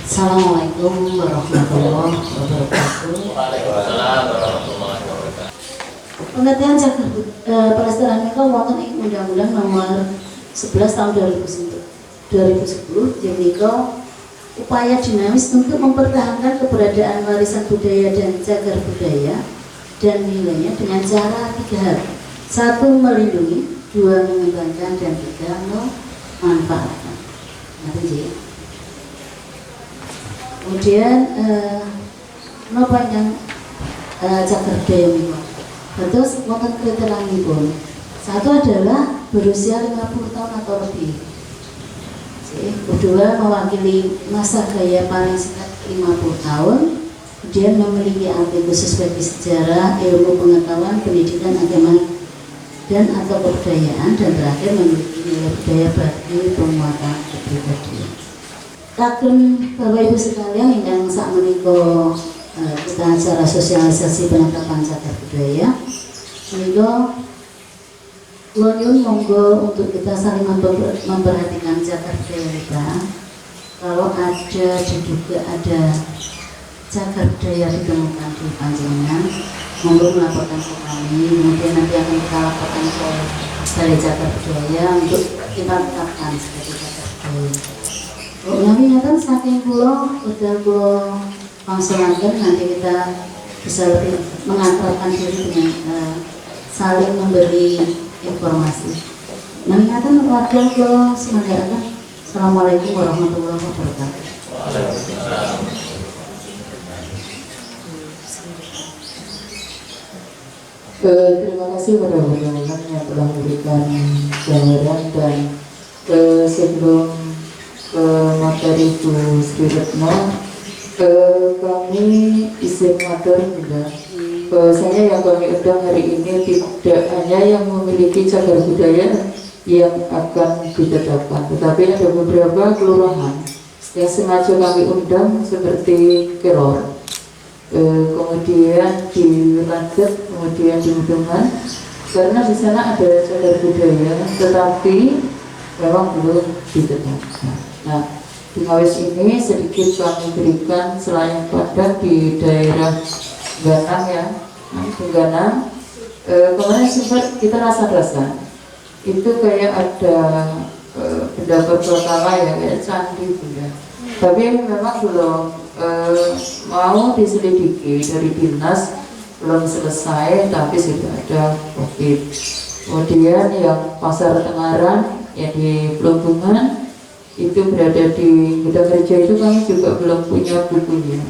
Assalamualaikum warahmatullahi wabarakatuh. Waalaikumsalam warahmatullahi wabarakatuh. Pengertian cagar pelestarian menika wonten ing Undang-Undang Nomor 11 Tahun 2010 menika upaya dinamis untuk mempertahankan keberadaan warisan budaya dan cagar budaya dan nilainya dengan cara 3 hal. 1. Melindungi, 2. Mengembangkan, dan 3. Memanfaatkan. Kemudian menapa yang cagar budaya menika? Terus wonten kriterianipun. 1 adalah berusia 50 tahun atau lebih. Kedua, mewakili masa gaya paling singkat 50 tahun. Kemudian memiliki arti khusus bagi sejarah, ilmu pengetahuan, pendidikan, agama dan atau kebudayaan, dan terakhir memiliki nilai budaya bagi penguatan kepribadian. Kagem Bapak Ibu sekalian ingkang sakmenika kita acara sosialisasi penetapan cagar budaya. Menika kula nyuwun monggo untuk kita saling memperhatikan cagar budaya kita. Kalau ada diduga ada cagar budaya ditemukan di panjenengan, monggo melaporkan ke kami. Kemudian nanti akan kita laporkan ke Balai Cagar Budaya untuk kita tetapkan sebagai cagar budaya. Kami ingatan saking kula udah kula langsungkan, nanti kita bisa lebih mengantarkan diri dengan saling memberi informasi. Kami ingatan warga kula semangatkan. Assalamualaikum warahmatullahi wabarakatuh. Waalaikumsalam. Terima kasih kepada undangan yang telah memberikan jawaban, dan sebelum materi Bu Sri Retno, kami izin matur juga bahwasanya yang kami undang hari ini tidak hanya yang memiliki cagar budaya yang akan ditetapkan, tetapi ada beberapa kelurahan yang sengaja kami undang seperti Kelor, kemudian di Landet, kemudian di Mudungan, karena di sana ada cagar budaya tetapi memang belum ditetapkan. Nah, di Ngawes ini sedikit kami berikan selain padat di daerah Ganang ya, di Ganang. Kemarin sempat kita rasa-rasa itu kayak ada pendapat pertama ya, kayak candi ya. Tapi memang belum mau diselidiki dari dinas, belum selesai, tapi sudah ada COVID. Kemudian yang Pasar Tengaran yang di Pelumpungan itu berada di Gudang Kerja, itu kami juga belum punya bukunya.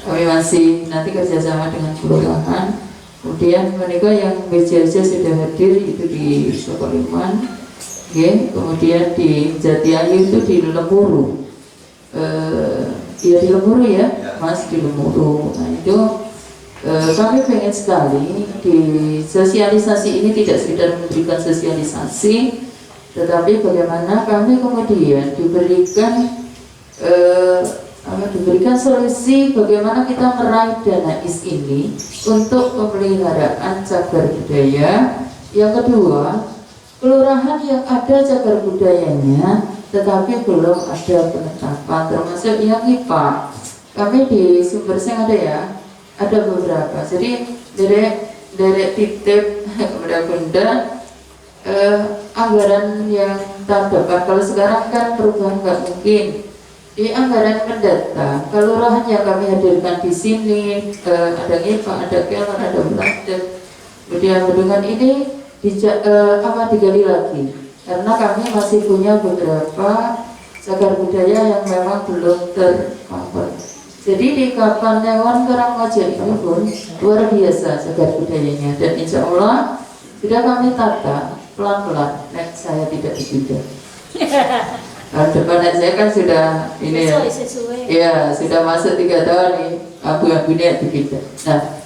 Kami masih nanti kerjasama dengan kelurahan. Kemudian mereka yang BJJ sudah hadir itu di Sokoliman, kemudian di Jatiayu itu di Lemuru. Ya di Lemuru ya, Mas, di Lemuru. Nah itu kami pengen sekali di sosialisasi ini tidak sekedar memberikan sosialisasi, tetapi bagaimana kami kemudian diberikan solusi bagaimana kita meraih dana IS ini untuk pemeliharaan cagar budaya. Yang kedua, kelurahan yang ada cagar budayanya tetapi belum ada penetapan, termasuk yang IPA. Kami di Sumberseng ada ya, ada beberapa. Jadi derek titip kepada Bunda anggaran yang terdapat. Kalau sekarang kan perubahan nggak mungkin. Di anggaran mendatang, kelurahan yang kami hadirkan di sini ada IPA, ada Kelor, ada Belajar. Kemudian bendungan ini digali lagi, karena kami masih punya beberapa cagar budaya yang memang belum tercover. Jadi di Kapanewon Karangmojo ini pun luar biasa cagar budayanya, dan insya Allah sudah kami tata pelan-pelan. Next saya tidak dibidak. Depan saya kan sudah ini ya, ya sudah masuk 3 tahun nih, abu-abunya dibidak. Nah,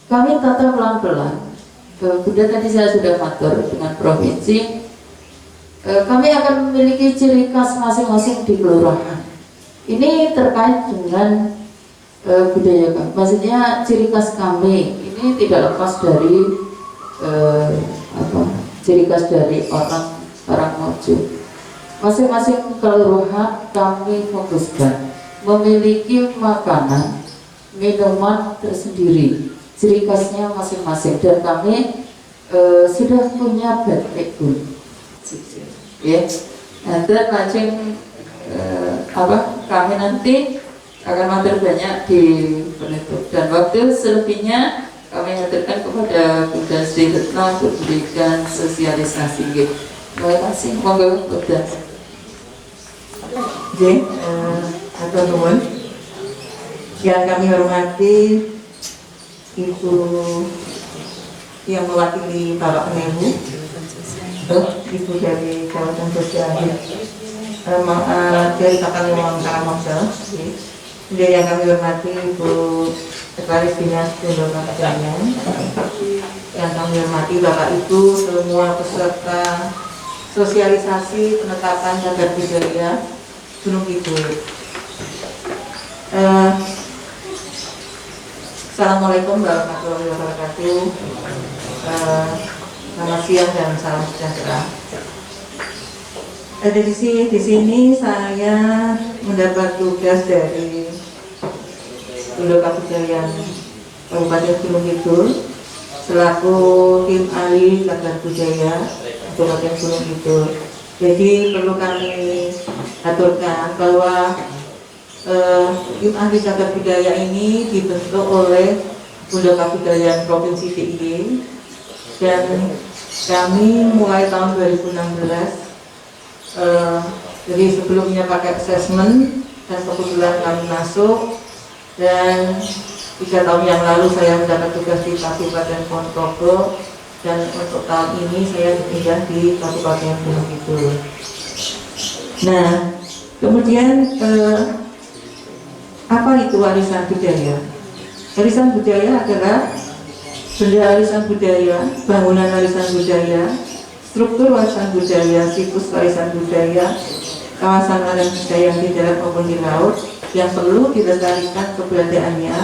kami tata pelan-pelan. Bunda tadi saya sudah matur dengan provinsi. Kami akan memiliki ciri khas masing-masing di kelurahan. Ini terkait dengan budaya kami. Maksudnya ciri khas kami ini tidak lepas dari ciri khas dari orang Karangmojo. Masing-masing kelurahan kami fokuskan memiliki makanan, minuman tersendiri, ciri khasnya masing-masing, dan kami sudah punya batik pun, ya. Dan lajeng kami nanti akan matur banyak di penutup, dan waktu selebihnya kami haturkan kepada Bunda Sri Retno untuk memberikan sosialisasi. Terima kasih. Monggo Bunda. Atur nuwun. Yang kami hormati Ibu yang mewakili Bapak Mewu, Ibu dari Kawasan Sosial dari Takalewang Karamongso. Yang kami hormati Ibu Sekretaris Dinas Pondok Kapitayan, yang kami hormati Bapak Ibu semua peserta sosialisasi penetapan cagar budaya Gunung Kidul. Assalamualaikum warahmatullahi wabarakatuh. Selamat siang dan salam sejahtera. Di sini saya mendapat tugas dari Pondok Kapitayan Kabupaten Gunung Kidul selaku tim ahli cagar budaya Kabupaten Gunung Kidul. Jadi perlu kami aturkan bahwa tim ahli cagar budaya ini dibentuk oleh Pondok Kapitayan Provinsi DIY, dan kami mulai tahun 2016. Jadi sebelumnya pakai assessment, dan kebetulan kami masuk, dan 3 tahun yang lalu saya mendapat tugas di Kabupaten Ponorogo, dan untuk tahun ini saya pindah di Kabupaten Gunung Kidul. Nah, kemudian apa itu warisan budaya? Warisan budaya adalah benda warisan budaya, bangunan warisan budaya, struktur warisan budaya, situs warisan budaya, kawasan warisan budaya yang di darat maupun di laut yang perlu dilestarikan keberadaannya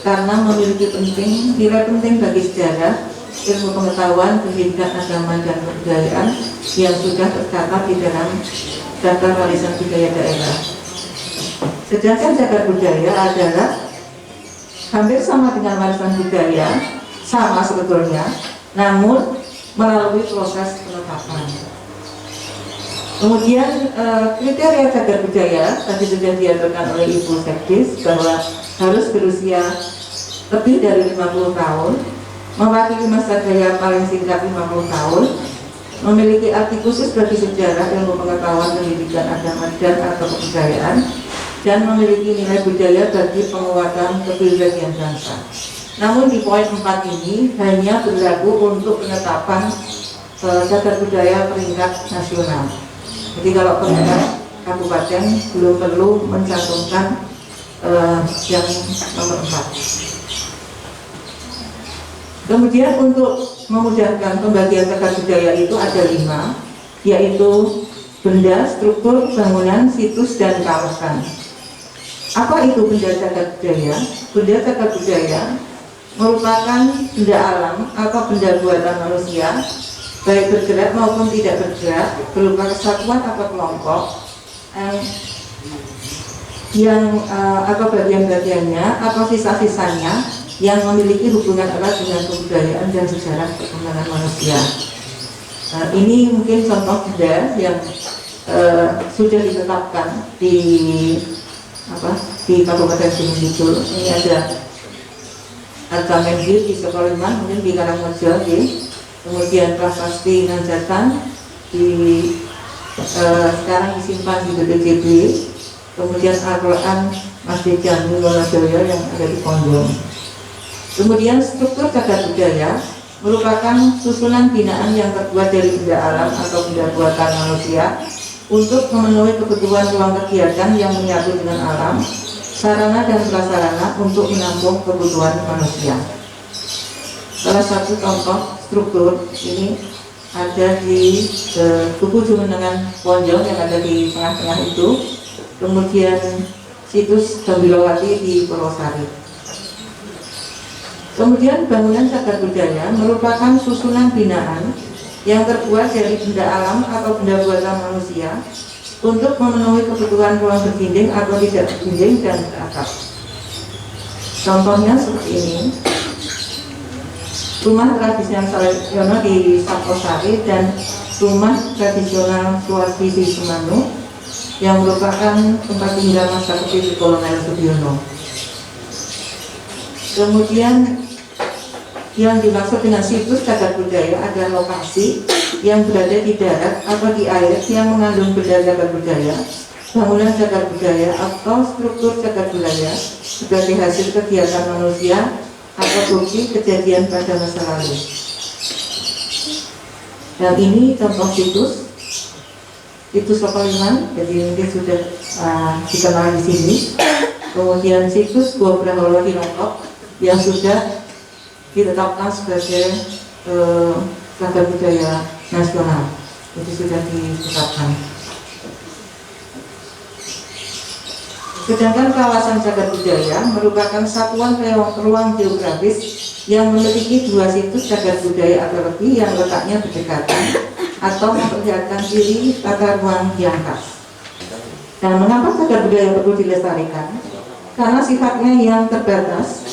karena memiliki nilai penting bagi sejarah, ilmu pengetahuan, pendidikan agama dan kebudayaan yang sudah tercatat di dalam daftar warisan budaya daerah. Sedangkan cagar budaya adalah hampir sama dengan warisan budaya, sama sebetulnya, namun melalui proses penetapan. Kemudian kriteria cagar budaya tadi sudah diaturkan oleh Ibu Sekdis bahwa harus berusia lebih dari 50 tahun, mewakili masa jaya paling singkat 50 tahun, memiliki arti khusus bagi sejarah, ilmu pengetahuan, pendidikan agama dan atau kebudayaan, dan memiliki nilai budaya bagi penguatan kepribadian bangsa. Namun di poin 4 ini hanya berlaku untuk penetapan cagar budaya peringkat nasional. Jadi kalau peringkat kabupaten belum perlu mencantumkan yang nomor 4. Kemudian untuk memudahkan pembagian cagar budaya itu ada 5, yaitu benda, struktur, bangunan, situs, dan kawasan. Apa itu benda cagar budaya? Benda cagar budaya merupakan benda alam atau benda buatan manusia, baik bergerak maupun tidak bergerak, berupa kesatuan atau kelompok yang atau bagian-bagiannya atau sisa-sisanya yang memiliki hubungan erat dengan kebudayaan dan sejarah perkembangan manusia. Ini mungkin contoh benda yang sudah ditetapkan di Kabupaten Gunung Kidul. Ini ada Arca Mendir di Sekoliman, mungkin di Karangrejo, kemudian prasasti Nanjatan sekarang disimpan di BPJB, kemudian Al-Quran Masjid Jami Wonosobo yang ada di Pondok. Kemudian struktur cagar budaya merupakan susunan binaan yang terbuat dari benda alam atau benda buatan manusia untuk memenuhi kebutuhan ruang kegiatan yang menyatu dengan alam, sarana dan prasarana untuk menampung kebutuhan manusia. Salah satu contoh struktur ini ada di Tugu Jumenengan Ponjong yang ada di tengah-tengah itu, kemudian situs Gambilowati di Purwosari. Kemudian bangunan cagar budaya merupakan susunan binaan yang terbuat dari benda alam atau benda buatan manusia untuk memenuhi kebutuhan ruang berdinding atau tidak berdinding dan beratap. Contohnya seperti ini, rumah tradisional Saliono di Saposari dan rumah tradisional Suwardi di Semanu yang merupakan tempat tinggal masa kecil Kolonel Sudiono. Kemudian yang dimaksud dengan situs cagar budaya adalah lokasi yang berada di darat atau di air yang mengandung benda cagar budaya, bangunan cagar budaya atau struktur cagar budaya sebagai hasil kegiatan manusia atau bukti kejadian pada masa lalu. Dan ini contoh situs Sokoliman, jadi mungkin sudah dikenal di sini. Kemudian situs Gua Braholo di Lombok yang sudah ditetapkan sebagai cagar budaya nasional, itu sudah ditetapkan. Sedangkan kawasan cagar budaya merupakan satuan ruang geografis yang memiliki dua situs cagar budaya atau lebih yang letaknya berdekatan atau memperlihatkan diri tata ruang yang khas. Dan mengapa cagar budaya perlu dilestarikan? Karena sifatnya yang terbatas,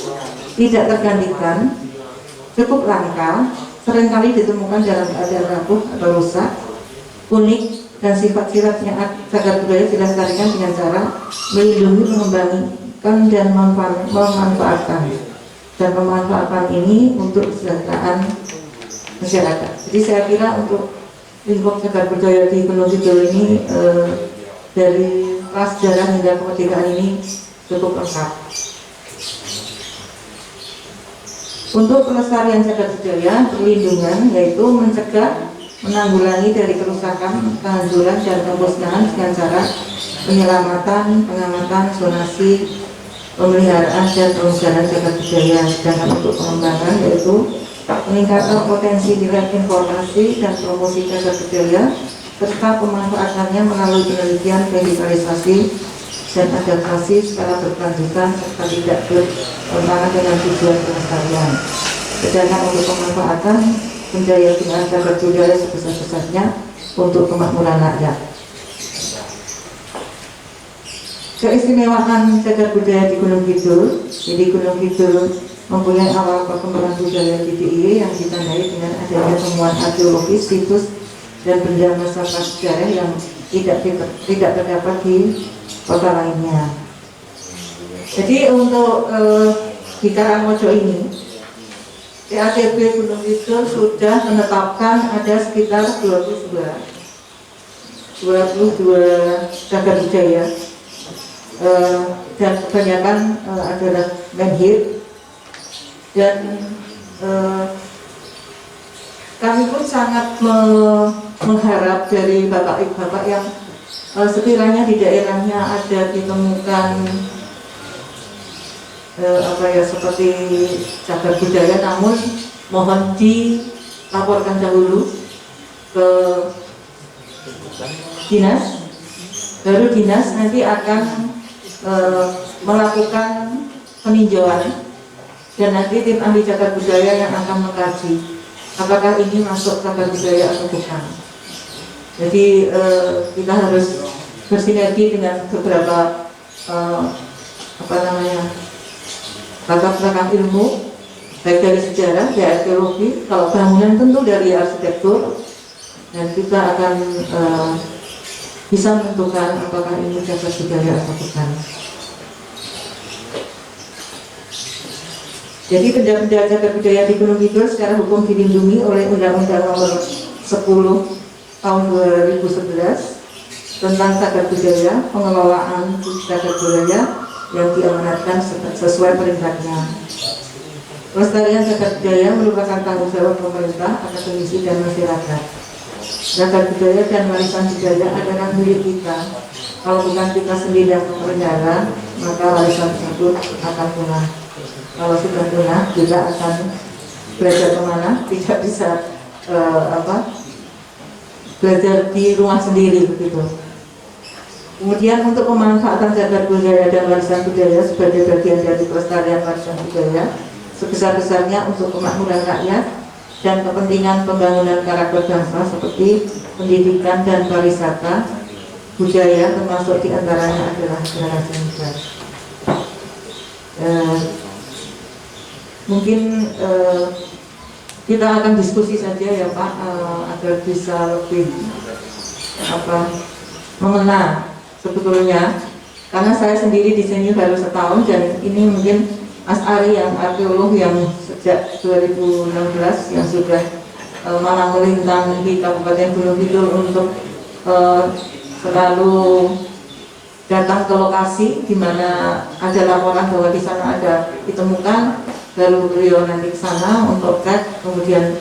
tidak tergantikan, cukup langka, seringkali ditemukan dalam keadaan rapuh atau rusak, unik, dan sifat-sifatnya cagar budaya dilestarikan dengan cara melindungi, mengembangkan, dan memanfaatkan. Dan pemanfaatan ini untuk kesejahteraan masyarakat. Jadi saya kira untuk lingkup cagar budaya di Gunung Kidul ini dari prasejarah hingga kemerdekaan ini cukup lengkap. Untuk pelestarian cagar budaya, perlindungan yaitu mencegah, menanggulangi dari kerusakan, kehancuran, dan pemusnahan dengan cara penyelamatan, pengamatan, zonasi, pemeliharaan, dan pengusahaan cagar budaya. Sedangkan untuk pengembangan yaitu peningkatan potensi nilai informasi dan promosi cagar budaya serta pemanfaatannya melalui penelitian, revitalisasi, dan adaptasi secara berkelanjutan serta tidak bertentangan dengan tujuan pelestarian. Sedangkan untuk pemanfaatan pendayagunaan cagar budaya sebesar-besarnya untuk kemakmuran rakyat. Keistimewaan cagar budaya di Gunung Kidul. Jadi Gunung Kidul mempunyai awal perkembangan budaya di DIY yang ditandai dengan adanya temuan arkeologis, situs, dan benda masa prasejarah yang tidak terdapat di kota lainnya. Jadi untuk di Karangmojo ini PATB Gunung Kidul sudah menetapkan ada sekitar 22 cagar budaya dan kebanyakan adalah menhir, dan kami pun sangat mengharap dari bapak ibu bapak yang sekiranya di daerahnya ada ditemukan seperti cagar budaya, namun mohon dilaporkan dahulu ke dinas, baru dinas nanti akan melakukan peninjauan, dan nanti tim ahli cagar budaya yang akan mengkaji apakah ini masuk cagar budaya atau bukan. Jadi kita harus bersinergi dengan beberapa latar belakang ilmu, baik dari sejarah, dari arkeologi, kalau bangunan tentu dari arsitektur, dan kita akan bisa menentukan apakah ini cagar budaya atau bukan. Jadi benda-benda cagar budaya di Gunung Kidul secara hukum dilindungi oleh Undang-Undang Nomor 10 Tahun 2011 tentang cagar budaya, pengelolaan cagar budaya yang diamanatkan sesuai peringkatnya. Pelestarian cagar budaya merupakan tanggung jawab pemerintah, akademisi, dan masyarakat. Cagar budaya dan warisan budaya adalah milik kita. Kalau bukan kita sendiri yang memelihara, maka warisan tersebut akan punah. Kalau sudah punah, kita akan belajar kemana? Tidak bisa belajar di rumah sendiri begitu. Kemudian untuk pemanfaatan cagar budaya dan warisan budaya sebagai bagian dari pelestarian warisan budaya sebesar-besarnya untuk kemakmuran rakyat dan kepentingan pembangunan karakter bangsa seperti pendidikan dan pariwisata, budaya, termasuk diantaranya adalah generasi muda. Mungkin kita akan diskusi saja ya Pak, agar bisa lebih mengena sebetulnya, karena saya sendiri di sini baru setahun dan ini mungkin Mas Ari yang arkeolog yang sejak 2016 yang sudah malang melintang di Kabupaten Gunung Kidul untuk selalu datang ke lokasi di mana ada laporan bahwa di sana ada ditemukan, baru beliau nanti ke sana untuk cek, kemudian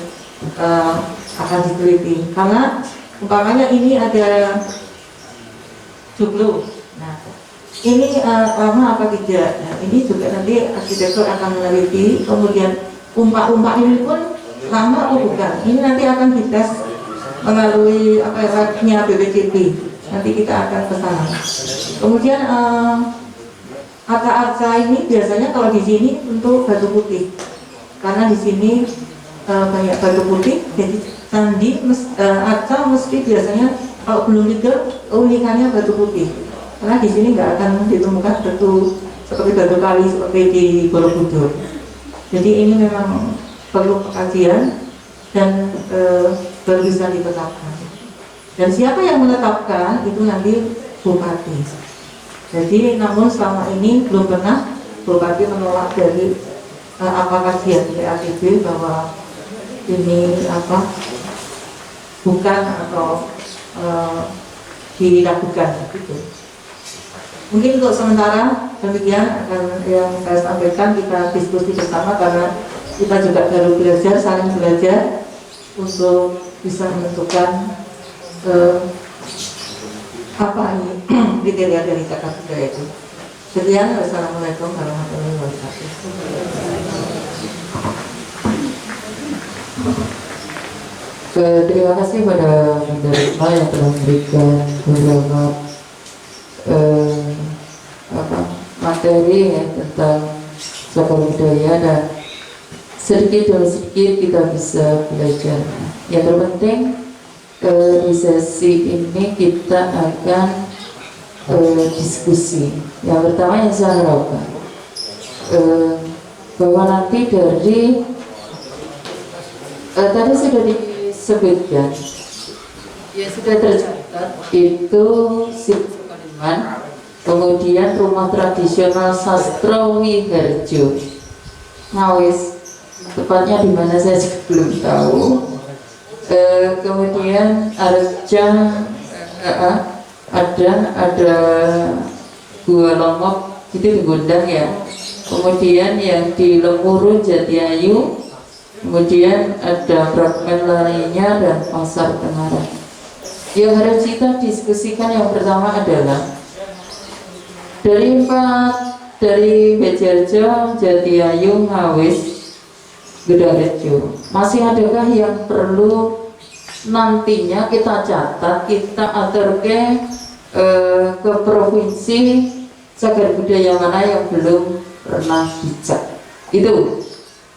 akan diteliti. Karena umpamanya ini ada joglo. Nah, ini lama apa tidak? Nah, ini juga nanti arsitektur akan meneliti. Kemudian umpak-umpak ini pun lama atau bukan? Ini nanti akan dites melalui labnya BPCP. Nanti kita akan ke sana. Kemudian arca-arca ini biasanya kalau di sini untuk batu putih, karena di sini banyak batu putih. Jadi candi arca mesti biasanya kalau belum tidur keunikannya batu putih. Karena di sini nggak akan ditemukan batu seperti batu kali seperti di Borobudur. Jadi ini memang perlu pengkajian dan baru bisa ditetapkan. Dan siapa yang menetapkan itu nanti Bupati. Jadi namun selama ini belum pernah Bupati menolak dari apa kajian PATB bahwa ini bukan atau diragukan gitu. Mungkin untuk sementara demikian akan yang saya sampaikan, kita diskusi bersama karena kita juga baru belajar, saling belajar untuk bisa menentukan apa ini kriteria dari cagar budaya itu. Sekian, wassalamualaikum warahmatullahi wabarakatuh. Terima kasih pada penerima yang telah memberikan beberapa materi ya, tentang cagar budaya, dan sedikit demi sedikit kita bisa belajar. Yang terpenting di sesi ini kita akan diskusi. Yang pertama yang saya harapkan bahwa nanti dari tadi sudah disebutkan ya, sudah tercatat itu situs Kaliman, kemudian rumah tradisional Sastrowi Harjo Ngawis, tepatnya di mana saya juga belum tahu. Kemudian Arja ada Gua Longok itu di Gondang ya. Kemudian yang di Lemuru Jatiayu, kemudian ada fragmen lainnya dan Pasar Tengaran. Yang harus kita diskusikan yang pertama adalah dari Bejarjo, Jatiayu, Ngawis, Gedarejo, masih adakah yang perlu nantinya kita catat, kita atur ke provinsi cagar budaya mana yang belum pernah dicak? Itu.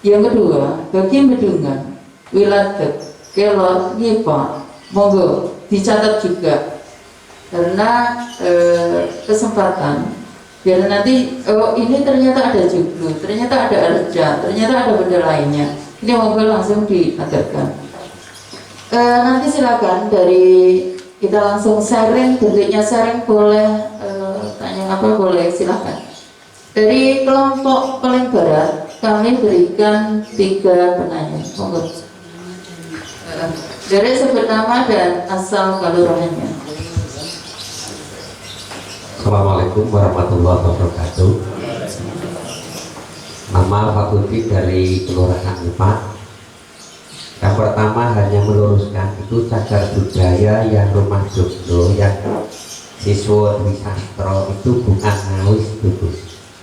Yang kedua, bagi Bedungan, Wiladeg, Kelor, Nyipa, monggo dicatat juga, karena kesempatan biar nanti ini ternyata ada joglo, ternyata ada arca, ternyata ada benda lainnya, ini monggo langsung diaturkan. Nanti silakan dari kita langsung sharing, bentuknya sharing boleh tanya apa boleh, silakan. Dari kelompok paling barat kami berikan 3 penanya, monggo. Dari sebut nama dan asal kelurahannya. Assalamualaikum warahmatullahi wabarakatuh. Nama Fakulti dari Kelurahan Nyipa. Yang pertama hanya meluruskan itu cagar budaya yang rumah joglo yang siswa Dwi Sastro itu bukan Ngawis itu,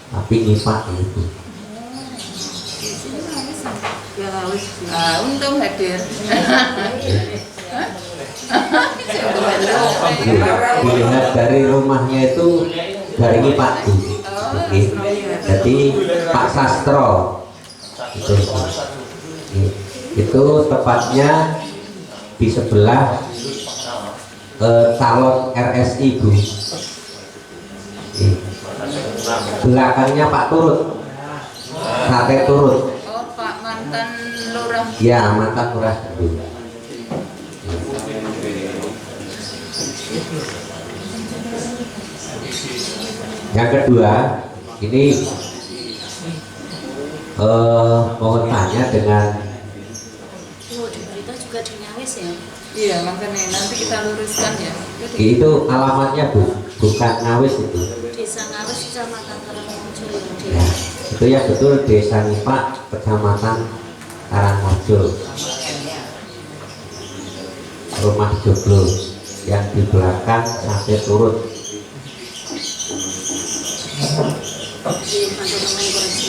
tapi Nyipa itu. Untung hadir. Dilihat dari rumahnya itu dari Nyipa itu. Jadi Pak Sastro itu. itu tepatnya di sebelah calon RSI Bu. Belakangnya Pak Turut, Sate Turut. Oh, Pak mantan lurah. Ya, mantan lurah Bu. Yang kedua, ini mohon tanya dengan Berita juga di Nyawis ya. Iya, makanya nanti kita luruskan ya. itu alamatnya Bu, bukan Ngawis itu. Desa Ngawis, Kecamatan Karangmojo yang Ya, itu ya betul Desa Ngipak, Kecamatan Karangmojo. Rumah Joglo yang di belakang Sate Turut.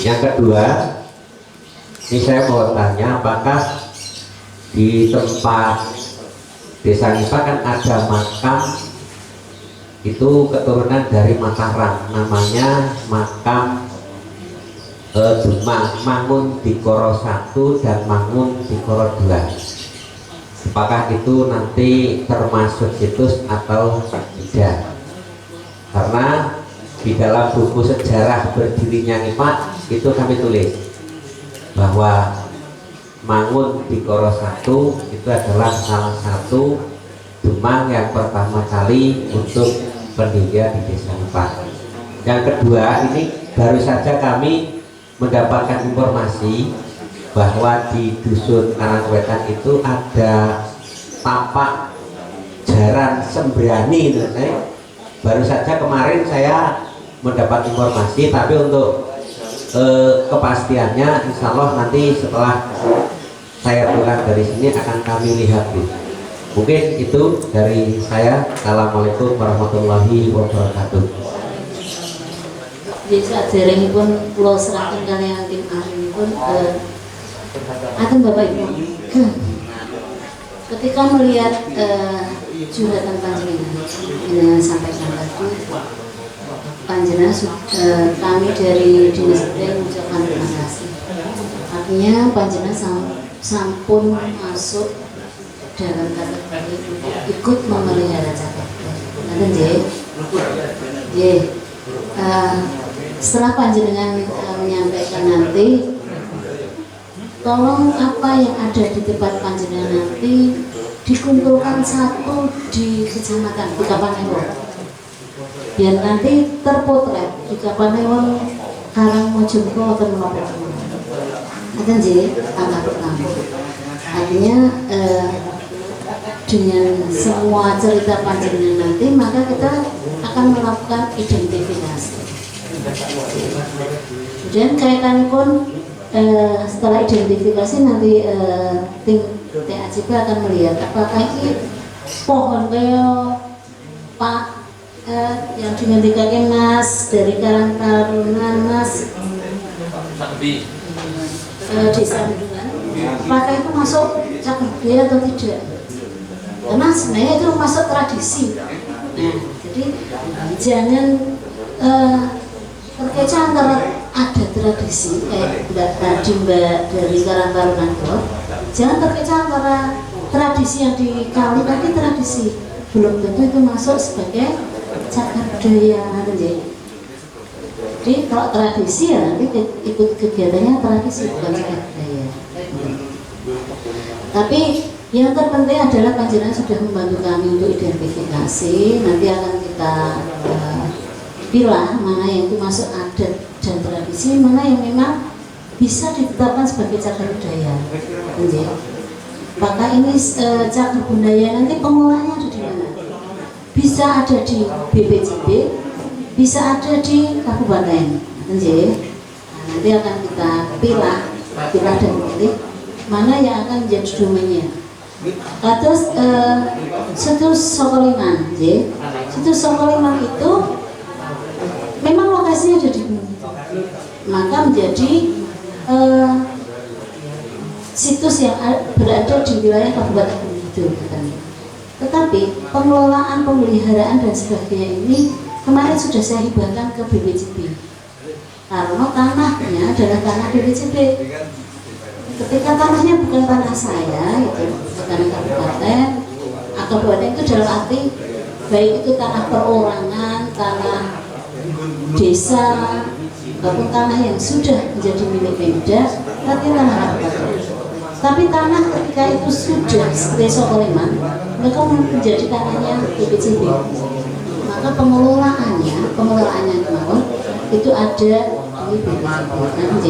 Yang kedua, ini saya mau tanya, apakah di tempat Desa Ngipak kan ada makam itu keturunan dari Mataram, namanya makam Dumang, Mangun Dikoro 1 dan Mangun Dikoro 2. Apakah itu nanti termasuk situs atau tidak? Karena di dalam buku sejarah berdirinya Ngipak itu kami tulis bahwa Mangun Dikoro 1 itu adalah salah satu Dumang yang pertama kali untuk pendirian di Desa Ngipak. Yang kedua, ini baru saja kami mendapatkan informasi bahwa di Dusun Karangwetan itu ada tapak jaran Sembrani. Baru saja kemarin saya mendapat informasi, tapi untuk kepastiannya insya Allah nanti setelah saya pulang dari sini akan kami lihat Bu. Mungkin itu dari saya. Assalamualaikum warahmatullahi wabarakatuh. Jadi saat pun pulau serahkan kalian tim ahli pun akan Bapak Ibu ketika melihat curhatan panjenengan sampaikan tadi, panjenengan kami dari Dinas Pendidikan mengucapkan terima kasih. Artinya panjenengan sampun masuk dalam kategori untuk ikut memelihara cagar budaya. Setelah panjenengan menyampaikan nanti, tolong apa yang ada di tempat panjenengan nanti dikumpulkan satu di kecamatan di Kapanewon, biar nanti terpotret di Kapanewon Karangmojo atau Menopo. Akan jadi angka pertama. Artinya dengan semua cerita panjenengan nanti, maka kita akan melakukan identifikasi. Kemudian kaitan pun setelah identifikasi nanti tim TACP akan melihat apakah ini pohon kayak Pak yang digantikan Mas dari Karang Taruna Mas Desa Bendungan, apakah itu masuk cagar budaya atau tidak? Karena sebenarnya itu masuk tradisi. Nah, jadi jangan terkecoh antara ada tradisi kayak Mbak dari Karang Taruna itu, jangan terkecoh antara tradisi yang di kali tadi tradisi belum tentu itu masuk sebagai cagar budaya nanti. Jadi kalau tradisi ya nanti ikut kegiatannya tradisi bukan cagar budaya. Tapi yang terpenting adalah panjenengan sudah membantu kami untuk identifikasi. Nanti akan kita pilah mana yang itu masuk adat dan tradisi, mana yang memang bisa ditetapkan sebagai cagar budaya. Maka ini cagar budaya nanti pengolahannya ada di mana? Bisa ada di BPJB, bisa ada di kabupaten. Nah, nanti akan kita pilah dan pilih mana yang akan menjadi domainnya. Terus situs Sokoliman, situs Sokoliman itu memang lokasinya ada di gunung, maka menjadi situs yang berada di wilayah Kabupaten Gunung Kidul. Tetapi pengelolaan, pemeliharaan dan sebagainya ini kemarin sudah saya hibahkan ke BPJB karena tanahnya adalah tanah BPJB. ketika tanahnya bukan tanah saya, itu tanah kabupaten, kabupaten itu dalam arti baik itu tanah perorangan, tanah desa, ataupun tanah yang sudah menjadi milik Pemda, artinya tanah kabupaten. Tapi tanah ketika itu sudah Desa Koleman, mereka menjadi tanahnya BPCB. Maka pengelolaannya kemauan itu ada di BPCB.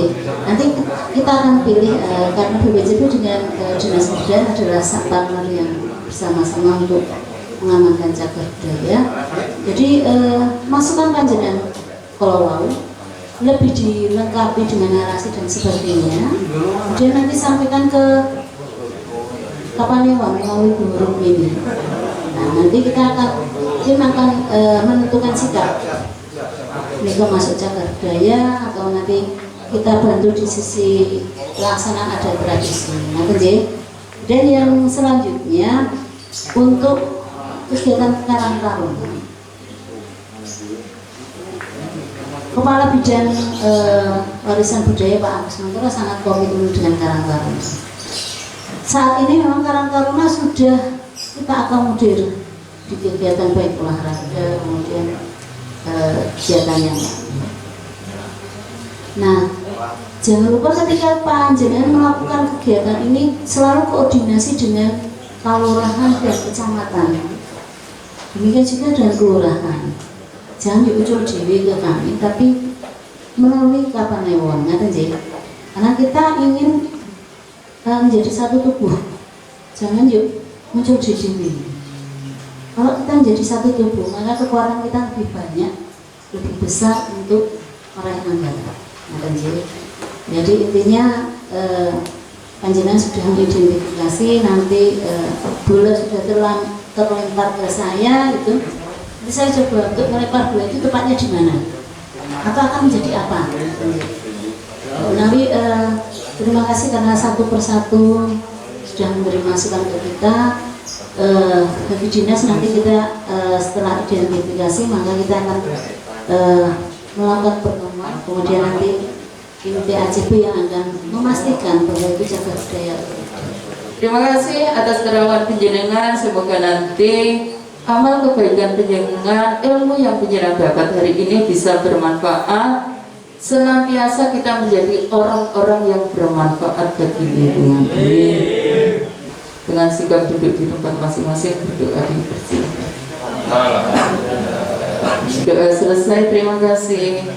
Nanti kita akan pilih karena BPCB dengan Dinas Kebudayaan adalah partner yang bersama-sama untuk mengamankan cagar budaya. Jadi masukan panjenengan kalau mau lebih dilengkapi dengan narasi dan sebagainya, kemudian nanti sampaikan ke Kapanewon melalui burung ini. Nah, nanti kita akan menentukan sikap mereka masuk cagar budaya atau nanti kita bantu di sisi pelaksanaan adat tradisi. Nah, dan yang selanjutnya untuk kegiatan Karang Taruna, Kepala Bidang Warisan Budaya Pak Agus Mantoro sangat komitmen dengan Karang Taruna. Saat ini memang Karang Taruna sudah kita akomodir di kegiatan baik olahraga, kemudian kegiatan yang lain. Nah, jangan lupa ketika panjenengan melakukan kegiatan ini selalu koordinasi dengan kelurahan dan kecamatan. Demikian juga dengan kelurahan. Jangan diucul dewi ke kami, tapi melalui Kapanewon, karena kita ingin menjadi satu tubuh. Jangan yuk muncul di dewi. Kalau kita menjadi satu tubuh, maka kekuatan kita lebih banyak, lebih besar untuk meraih anggaran. Jadi intinya panjenengan sudah mengidentifikasi, nanti bola sudah terlempar ke saya gitu. Nanti saya coba untuk melempar bola itu tepatnya di mana? Atau akan menjadi apa? Nanti terima kasih karena satu persatu sudah memberi masukan ke kita. Bagi dinas nanti kita setelah identifikasi maka kita akan melakukan pertemuan, kemudian nanti tim PACB yang akan memastikan bahwa itu cagar budaya. Terima kasih atas kerawan penjenengan. Semoga nanti amal kebaikan penjenengan, ilmu yang penjenengan dapat hari ini bisa bermanfaat. Senantiasa kita menjadi orang-orang yang bermanfaat bagi lingkungan ini. Dengan sikap duduk di tempat masing-masing, berdoa dipersilakan. Doa selesai, terima kasih.